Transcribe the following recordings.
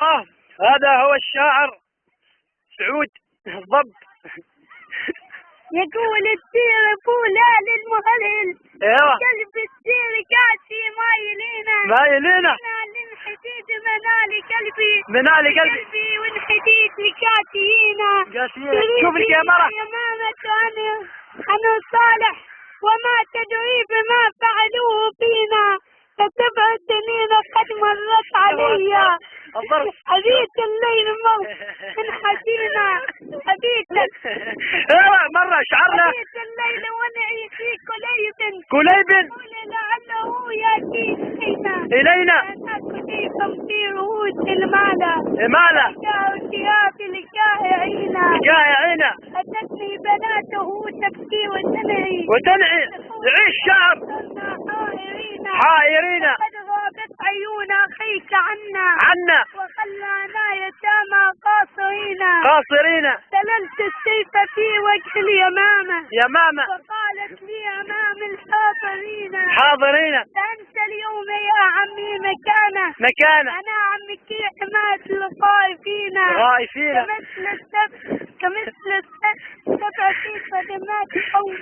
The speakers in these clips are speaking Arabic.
هذا هو الشاعر سعود الضب. يقول السير فولا للمهلل، ايوه قلب السير كاسي ما يلينا، ما يلينا للحديد منالي قلبي، منالي قلبي والحديد لكاسينا. شوف لك يا مرة يمامة أنا صالح وما تدري بما فعلوه فينا، فتبع السنين قد مرت علي، أبيت الليل من حزينة، أبيت مرة شعرنا أبيت الليل ونعي في كليب لعله يأتي إلينا أنا كليبا في رؤوس المالا، مالا ثياب الجائعين أتتني بناته تبكي وتنعي يعيش شعر حائرين قد غابت عيون أخيك عنا وخلانا يتامى قاصرين. سللت السيف في وجه يمامة وقالت لي أمام حاضرين أنت اليوم يا عمي مكانه أنا عمك حماة الخائفين كمثل السبع في صدمات قوم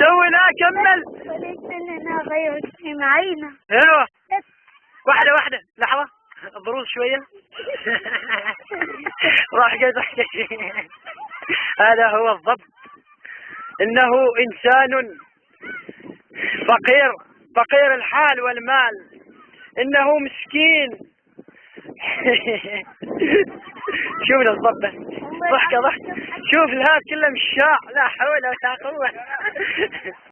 سوينا كمل وليس لنا غير سمعينا. ايوه واحدة لحظة بروز شوية. راح قد هذا هو الضب. إنه إنسان فقير الحال والمال، إنه مسكين. شوف الضب ضحكة شوف الهاد كله مشاع، لا حول ولا قوة.